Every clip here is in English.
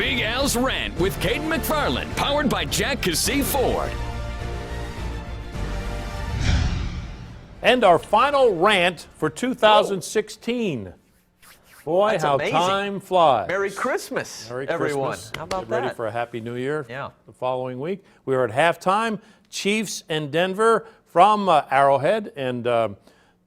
Big Al's Rant with Cayden McFarland, powered by Jack Cassee Ford. And our final rant for 2016. Boy, That's how amazing. Time flies. Merry Christmas, Merry everyone. Christmas. How about Get that? ready for a Happy New Year Yeah. the following week. We are at halftime. Chiefs and Denver from Arrowhead, and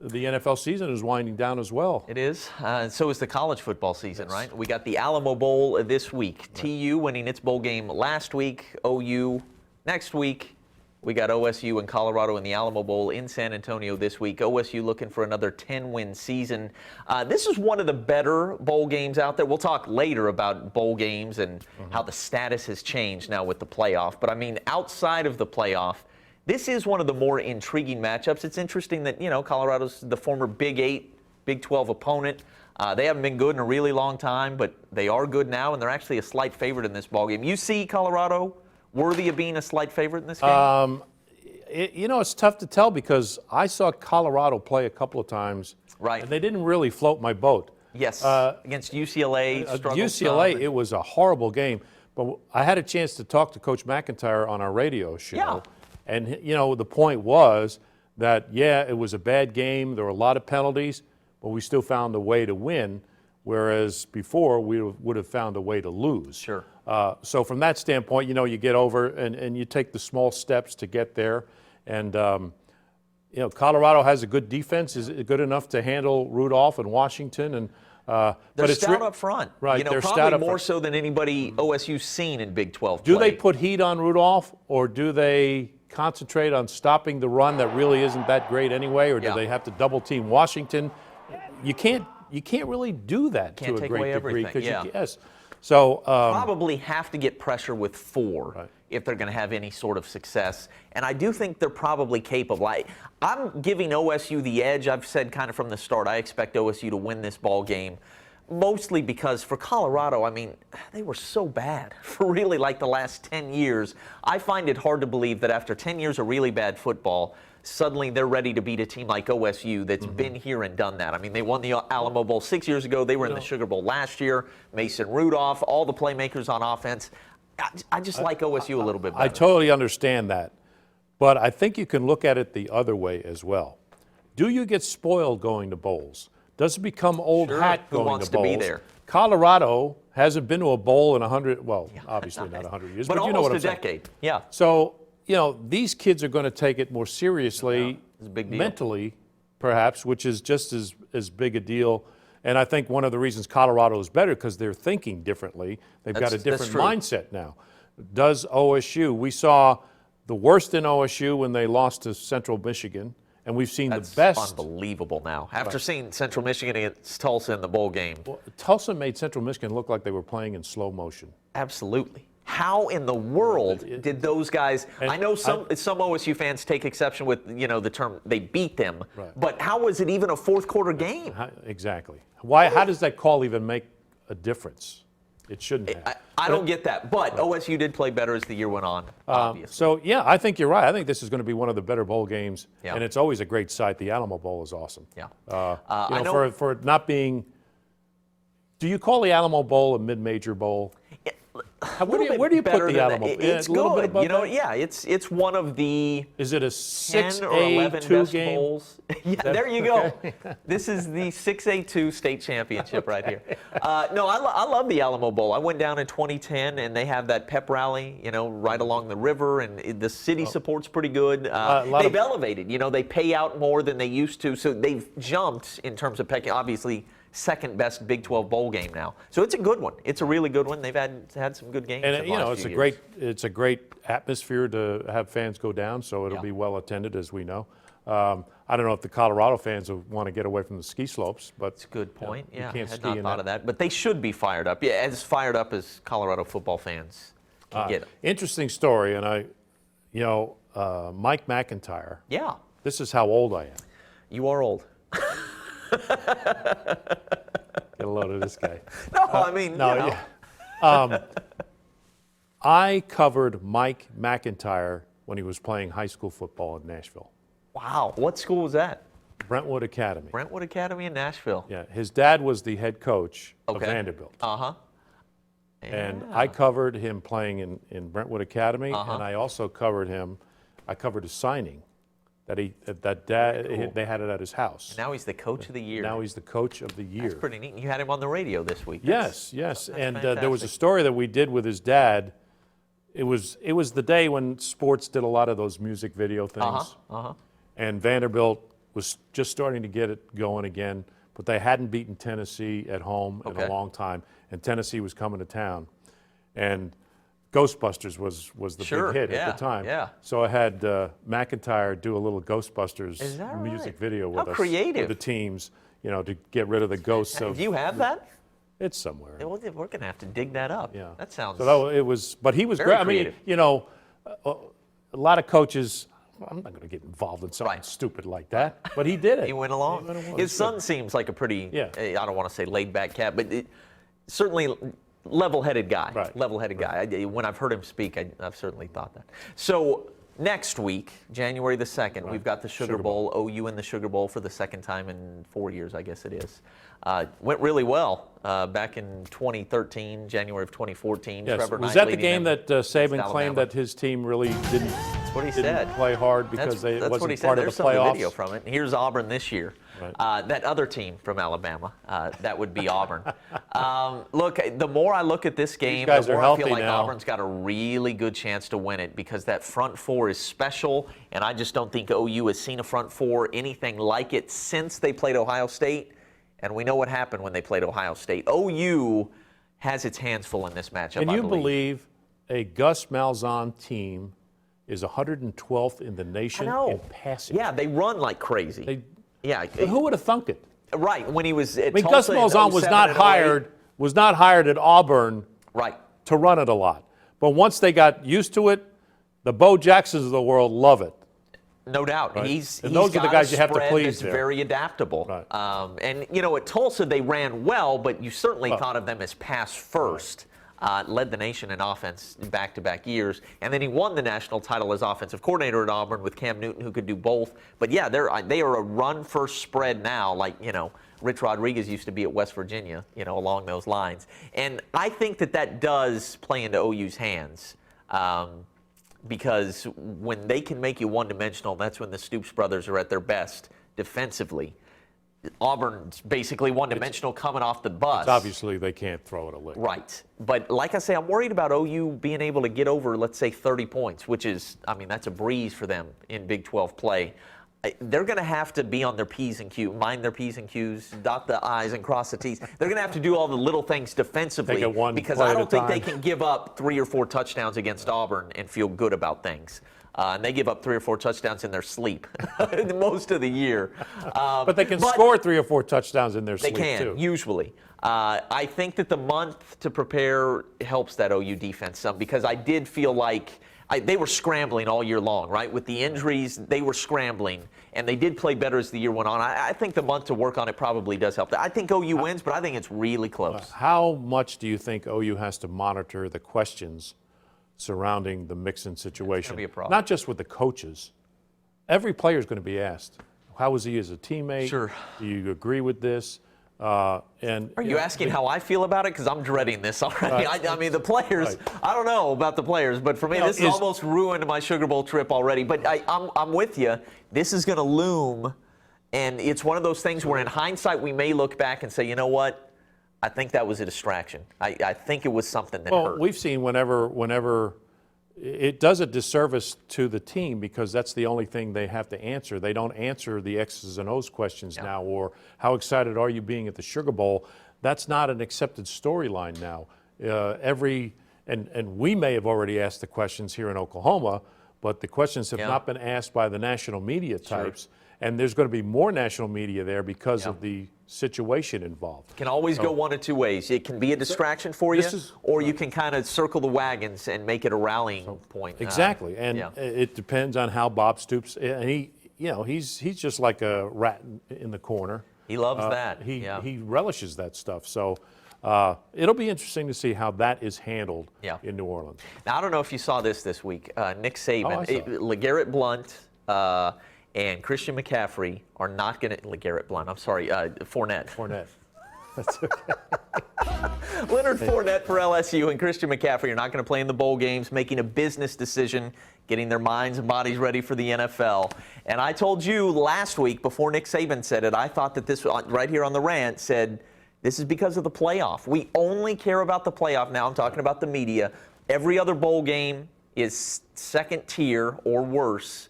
the NFL season is winding down as well. It is. So is the college football season, right? We got the Alamo Bowl this week. Right. TU winning its bowl game last week. OU next week. We got OSU and Colorado in the Alamo Bowl in San Antonio this week. OSU looking for another 10-win season. This is one of the better bowl games out there. We'll talk later about bowl games and how the status has changed now with the playoff. But, I mean, outside of the playoff, this is one of the more intriguing matchups. It's interesting that, Colorado's the former Big 8, Big 12 opponent. They haven't been good in a really long time, but they are good now, and they're actually a slight favorite in this ball game. You see Colorado worthy of being a slight favorite in this game? It's tough to tell because I saw Colorado play a couple of times. Right. And they didn't really float my boat. Yes, against UCLA. UCLA, it was a horrible game. But I had a chance to talk to Coach McIntyre on our radio show. Yeah. And, the point was that, it was a bad game. There were a lot of penalties, but we still found a way to win, whereas before we would have found a way to lose. Sure. So from that standpoint, you get over and you take the small steps to get there. And, Colorado has a good defense. Is it good enough to handle Rudolph and Washington? And they're stout up front. Right, they're probably stout up more front. so than anybody OSU's seen in Big 12 Do play. they put heat on Rudolph, or do they concentrate on stopping the run that really isn't that great anyway, or do they have to double team Washington? You can't really do that Can't to a take away great degree. everything, Yes. So probably have to get pressure with 4 if they're going to have any sort of success. And I do think they're probably capable. I'm giving OSU the edge. I've said kind of from the start, I expect OSU to win this ball game, mostly because for Colorado, they were so bad for really like the last 10 years. I find it hard to believe that after 10 years of really bad football, suddenly they're ready to beat a team like OSU that's been here and done that. They won the Alamo Bowl 6 years ago. They were in the Sugar Bowl last year. Mason Rudolph, all the playmakers on offense. I just like OSU a little bit better. I totally understand that. But I think you can look at it the other way as well. Do you get spoiled going to bowls? Does it become old hat Who going wants to bowls? to be there? Colorado hasn't been to a bowl in 100, obviously not 100 years, but you know what I'm saying. Almost a decade, yeah. So, these kids are going to take it more seriously, It's a big deal. mentally, perhaps, which is just as big a deal. And I think one of the reasons Colorado is better because they're thinking differently. They've got a different mindset now. Does OSU? We saw the worst in OSU when they lost to Central Michigan, and we've seen the best. Unbelievable now. After seeing Central Michigan against Tulsa in the bowl game. Well, Tulsa made Central Michigan look like they were playing in slow motion. Absolutely. How in the world did those guys? I know some OSU fans take exception with the term they beat them, but how was it even a fourth quarter game? Exactly. Why? How does that call even make a difference? It shouldn't have. I don't get that, but OSU did play better as the year went on, obviously. So, I think you're right. I think this is going to be one of the better bowl games, and it's always a great sight. The Alamo Bowl is awesome. Yeah. I know for it not being – do you call the Alamo Bowl a mid-major bowl? Where do you put the Alamo Bowl? It's good. It's one of the Is it a 10 or 11 best game? bowls. There you go. This is the 6A2 state championship right here. No, I love the Alamo Bowl. I went down in 2010, and they have that pep rally, right along the river, and the city support's pretty good. They've elevated. They pay out more than they used to, so they've jumped in terms of pecking. Obviously, second best Big 12 bowl game now. So it's a good one. It's a really good one. They've had some good games. And it's a great atmosphere to have fans go down. So it'll be well attended, as we know. I don't know if the Colorado fans want to get away from the ski slopes, but it's a good point. You can't I had ski not in thought of that, but they should be fired up. Yeah, as fired up as Colorado football fans can get. Interesting story, and Mike McIntyre. Yeah. This is how old I am. You are old. Get a load of this guy. I covered Mike McIntyre when he was playing high school football in Nashville. Wow. What school was that? Brentwood Academy. Brentwood Academy in Nashville. Yeah. His dad was the head coach of Vanderbilt. Uh-huh. And I covered him playing in Brentwood Academy, and I also covered him. I covered his signing. They had it at his house. And now he's the coach of the year. Now he's the coach of the year. That's pretty neat. You had him on the radio this week. Yes. And there was a story that we did with his dad. It was the day when sports did a lot of those music video things. And Vanderbilt was just starting to get it going again, but they hadn't beaten Tennessee at home in a long time, and Tennessee was coming to town. And Ghostbusters was the big hit at the time. Yeah. So I had McIntyre do a little Ghostbusters music video with us. Creative. With the teams, to get rid of the ghosts. Do you have that? It's somewhere. We're going to have to dig that up. Yeah. That sounds. So it was, but he was great. Creative. I mean, a lot of coaches. I'm not going to get involved in something stupid like that, but he did it. He went along. His son seems like a pretty. I don't want to say laid-back cat, but certainly. Level-headed guy. Right. Level-headed guy. When I've heard him speak, I've certainly thought that. So next week, January the 2nd, we've got the Sugar Bowl. OU in the Sugar Bowl for the second time in 4 years, I guess it is. Went really well back in 2013, January of 2014. Yes. Trevor Was Knight that the game that Saban claimed that his team really didn't? That's what he didn't said. Play hard because that's wasn't what he part said. of the There's playoffs. some video from it. Here's Auburn this year. Right. That other team from Alabama, that would be Auburn. Look, the more I look at this game, the more I feel like Auburn's got a really good chance to win it because that front four is special, and I just don't think OU has seen a front four anything like it since they played Ohio State, and we know what happened when they played Ohio State. OU has its hands full in this matchup, Can you believe a Gus Malzahn team is 112th in the nation in passing? Yeah, they run like crazy. But who would have thunk it? Right, when he was at Gus Tulsa Malzahn was not hired at Auburn to run it a lot. But once they got used to it, the Bo Jacksons of the world love it. No doubt. Right. He's those are the guys you have to please there. Very adaptable. Right. And, at Tulsa they ran well, but you certainly thought of them as pass first. Led the nation in offense back-to-back years. And then he won the national title as offensive coordinator at Auburn with Cam Newton, who could do both. But, yeah, they are a run-first spread now, like, Rich Rodriguez used to be at West Virginia, along those lines. And I think that does play into OU's hands because when they can make you one-dimensional, that's when the Stoops brothers are at their best defensively. Auburn's basically one-dimensional coming off the bus. Obviously, they can't throw it a lick. Right. But like I say, I'm worried about OU being able to get over, let's say, 30 points, which is, that's a breeze for them in Big 12 play. They're going to have to be on their P's and Q's, mind their P's and Q's, dot the I's and cross the T's. They're going to have to do all the little things defensively because I don't think they can give up 3 or 4 touchdowns against Auburn and feel good about things. And they give up 3 or 4 touchdowns in their sleep most of the year. But they can score 3 or 4 touchdowns in their sleep, too. They can, usually. I think that the month to prepare helps that OU defense some because I did feel like they were scrambling all year long, right? With the injuries, they were scrambling, and they did play better as the year went on. I think the month to work on it probably does help. I think OU wins, but I think it's really close. How much do you think OU has to monitor the questions surrounding the Mixon situation? It's gonna be a problem. Not just with the coaches. Every player is going to be asked, how was he as a teammate? Sure. Do you agree with this? Are you asking how I feel about it? Because I'm dreading this already. I mean, the players, I don't know about the players, but for me, this has almost ruined my Sugar Bowl trip already. But I'm with you. This is going to loom, and it's one of those things where in hindsight we may look back and say, you know what? I think that was a distraction. I think it was something that hurt. Well, we've seen whenever it does a disservice to the team because that's the only thing they have to answer. They don't answer the X's and O's questions now, or how excited are you being at the Sugar Bowl? That's not an accepted storyline now. And we may have already asked the questions here in Oklahoma, but the questions have not been asked by the national media types. Sure. And there's going to be more national media there because of the situation involved. Can always go one of two ways. It can be a distraction for you, or you can kind of circle the wagons and make it a rallying point. Exactly, and it depends on how Bob Stoops. And he's just like a rat in the corner. He loves that. He relishes that stuff. So it'll be interesting to see how that is handled in New Orleans. Now I don't know if you saw this week. Nick Saban, LeGarrette Blount. And Christian McCaffrey are not going to – LeGarrette Blount, I'm sorry, Fournette. That's okay. Leonard Fournette for LSU and Christian McCaffrey are not going to play in the bowl games, making a business decision, getting their minds and bodies ready for the NFL. And I told you last week, before Nick Saban said it, I thought that this, right here on the rant, said this is because of the playoff. We only care about the playoff now. I'm talking about the media. Every other bowl game is second tier or worse.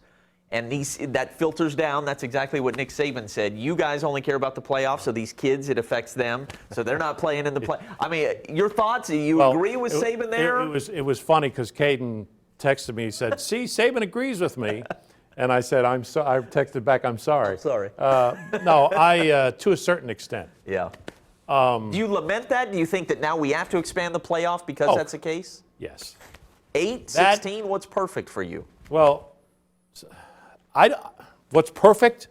And that filters down. That's exactly what Nick Saban said. You guys only care about the playoffs, so these kids, it affects them. So they're not playing in the play. I mean, your thoughts? You agree with Saban there? It was funny because Cayden texted me. He said, "See, Saban agrees with me," and I said, "I'm so." I texted back, "I'm sorry." I'm sorry. No, to a certain extent. Yeah. Do you lament that? Do you think that now we have to expand the playoff because that's the case? Yes. 8, 16. What's perfect for you? Well. What's perfect?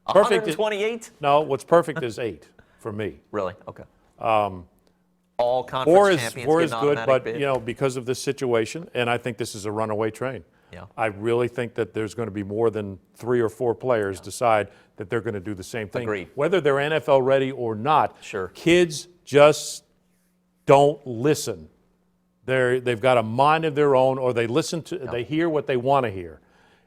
128? No, what's perfect is 8 for me. Really? Okay. All conference champions 4 get is an good, automatic but bid. because of this situation, and I think this is a runaway train. Yeah. I really think that there's going to be more than 3 or 4 players decide that they're going to do the same thing. Agreed. Whether they're NFL ready or not. Sure. Kids just don't listen. They've got a mind of their own, or they they hear what they want to hear.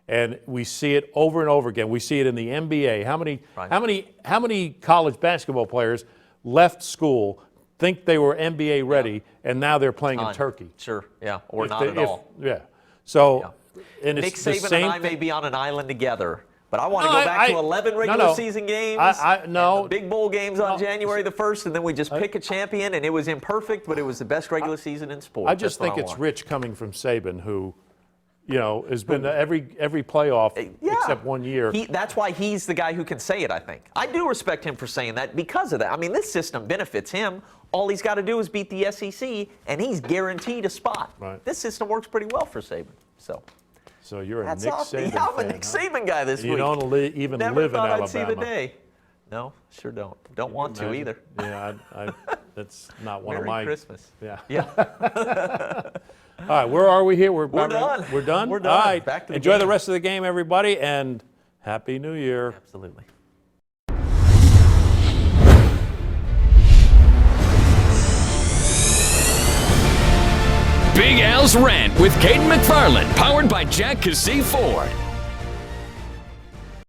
And we see it over and over again. We see it in the NBA. How many college basketball players left school, think they were NBA ready, and now they're playing in Turkey? Sure, yeah, or not at all. Yeah. So, and Nick it's the Saban same and I may be on an island together, but I want to No, go back to 11 regular season games. No. And the big bowl games on January the 1st, and then we just pick a champion, and it was imperfect, but it was the best regular season in sports. I just think it's rich coming from Saban, who, has been to every playoff except one year. That's why he's the guy who can say it, I think. I do respect him for saying that because of that. I mean, this system benefits him. All he's got to do is beat the SEC, and he's guaranteed a spot. Right. This system works pretty well for Saban. So you're a That's Nick awesome. Saban Yeah, I'm a fan, Nick Saban guy this week. You don't even Never live in thought Alabama. I'd see the day. No, sure don't. Don't want to either. Yeah, that's not one Merry of my. Christmas. Yeah. Yeah. All right, where are we here? We're done. We're done? We're done. All right. Back to the Enjoy the game. rest of the game, everybody, and Happy New Year. Absolutely. Big Al's Rant with Cayden McFarland, powered by Jack Casey Ford.